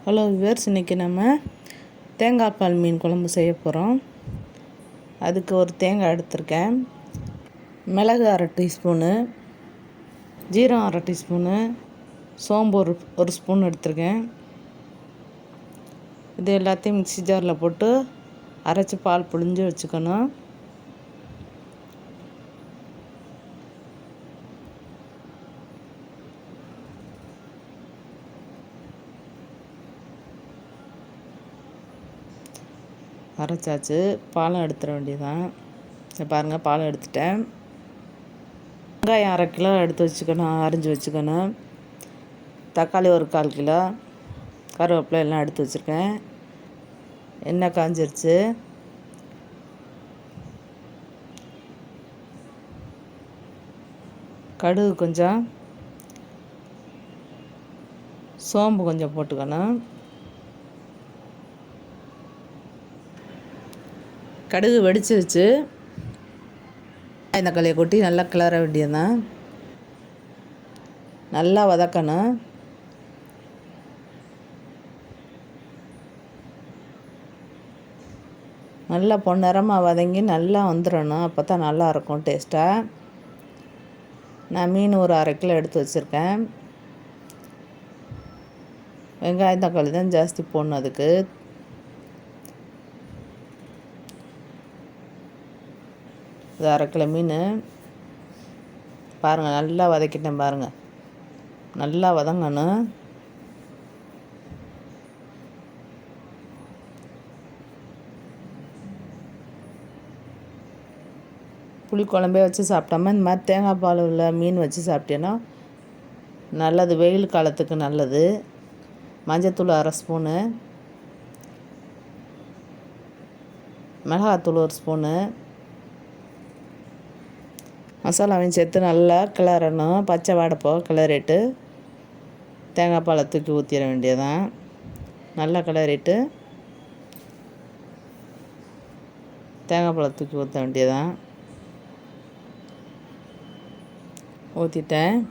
Hello viewers, இன்றைக்கி நம்ம தேங்காய் பால் மீன் குழம்பு செய்ய போகிறோம். அதுக்கு ஒரு தேங்காய் எடுத்திருக்கேன், மிளகு அரை டீஸ்பூனு, ஜீரகம் அரை டீஸ்பூனு, சோம்பு ஒரு ஸ்பூன் எடுத்திருக்கேன். இது எல்லாத்தையும் மிக்ஸி ஜாரில் போட்டு அரைச்சி பால் புழிஞ்சு வச்சுக்கணும். அரைச்சாச்சு, பாலம் எடுத்துட வேண்டியதான். பாருங்கள், பாலம் எடுத்துட்டேன். வெங்காயம் 1/2 கிலோ எடுத்து வச்சுக்கணும், அரிஞ்சு வச்சுக்கணும். தக்காளி ஒரு 1/4 கிலோ, கருவேப்பிலை எல்லாம் எடுத்து வச்சுருக்கேன். எண்ணெய் காஞ்சிருச்சு. கடுகு கொஞ்சம், சோம்பு கொஞ்சம் போட்டுக்கணும். கடுகு வெடிச்சிருச்சு. இந்த தக்காளியை கொட்டி நல்லா கிளற வேண்டியதுதான். நல்லா வதக்கணும். நல்லா பொன்னிறமாக வதங்கி நல்லா வந்துடணும். அப்போ தான் நல்லாயிருக்கும் டேஸ்ட்டாக. நான் மீன் ஒரு 1/2 கிலோ எடுத்து வச்சுருக்கேன். வெங்காயம் தக்காளி தான் ஜாஸ்தி போடணும் அதுக்கு. இது 1/2 கிலோ மீன். பாருங்கள், நல்லா வதக்கிட்டேன். பாருங்கள், நல்லா வதங்கணும். புளி குழம்பே வச்சு சாப்பிட்டாமல் இந்த மாதிரி தேங்காய் பால் உள்ள மீன் வச்சு சாப்பிட்டேன்னா நல்லது, வெயில் காலத்துக்கு நல்லது. மஞ்சத்தூள் 1/2 ஸ்பூனு, மிளகாத்தூள் 1 ஸ்பூனு, மசாலாவையும் சேர்த்து நல்லா கிளறணும். பச்சை வாடைப்போ கிளறிட்டு தேங்காய் பாலை தூக்கி ஊற்றிட வேண்டியதான். நல்லா கிளறிட்டு தேங்காய் பாலை தூக்கி ஊற்ற வேண்டியதான். ஊற்றிட்டேன்.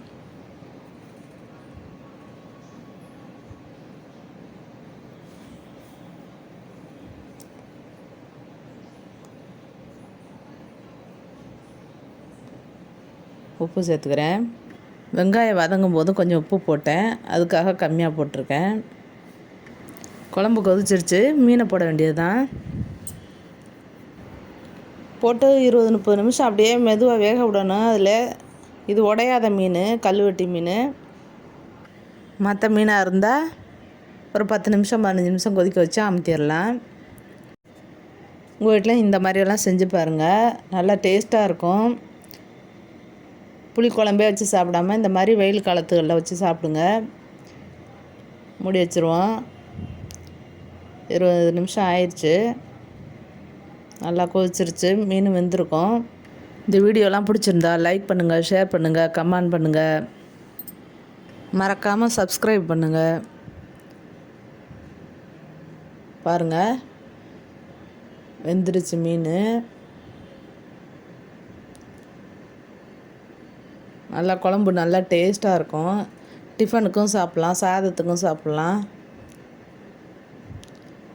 உப்பு சேர்த்துக்கிறேன். வெங்காயம் வதங்கும் போது கொஞ்சம் உப்பு போட்டேன், அதுக்காக கம்மியாக போட்டிருக்கேன். குழம்பு கொதிச்சிருச்சு, மீனை போட வேண்டியது தான். போட்டு 20-30 நிமிஷம் அப்படியே மெதுவாக வேக விடணும். அதில் இது உடையாத மீன், கல்வெட்டி மீன். மற்ற மீனாக இருந்தால் ஒரு 10 நிமிஷம் 15 நிமிஷம் கொதிக்க வச்சு அமுத்திடலாம். உங்கள் வீட்டில் இந்த மாதிரியெல்லாம் செஞ்சு பாருங்கள், நல்லா டேஸ்ட்டாக இருக்கும். புளி குழம்பே வச்சு சாப்பிடாமல் இந்த மாதிரி வெயில் காலத்துகளில் வச்சு சாப்பிடுங்க. மூடி வச்சுருவோம். 20 நிமிஷம் ஆயிடுச்சு. நல்லா கொதிச்சிருச்சு, மீன் வெந்திருக்கும். இந்த வீடியோலாம் பிடிச்சிருந்தா லைக் பண்ணுங்கள், ஷேர் பண்ணுங்கள், கமெண்ட் பண்ணுங்கள். மறக்காமல் சப்ஸ்கிரைப் பண்ணுங்கள். பாருங்கள், வெந்துருச்சு மீன். நல்லா குழம்பு நல்லா டேஸ்ட்டாக இருக்கும். டிஃபனுக்கும் சாப்பிட்லாம், சாதத்துக்கும் சாப்பிட்லாம்.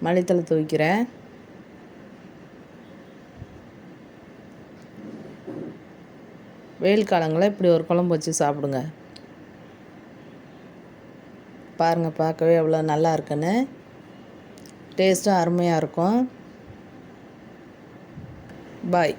மல்லித்தழை தூவிக்கிறேன். வெயில் காலங்களில் இப்படி ஒரு குழம்பு வச்சு சாப்பிடுங்க. பாருங்கள், பார்க்கவே எவ்வளோ நல்லா இருக்குன்னு. டேஸ்ட்டும் அருமையாக இருக்கும். பாய்.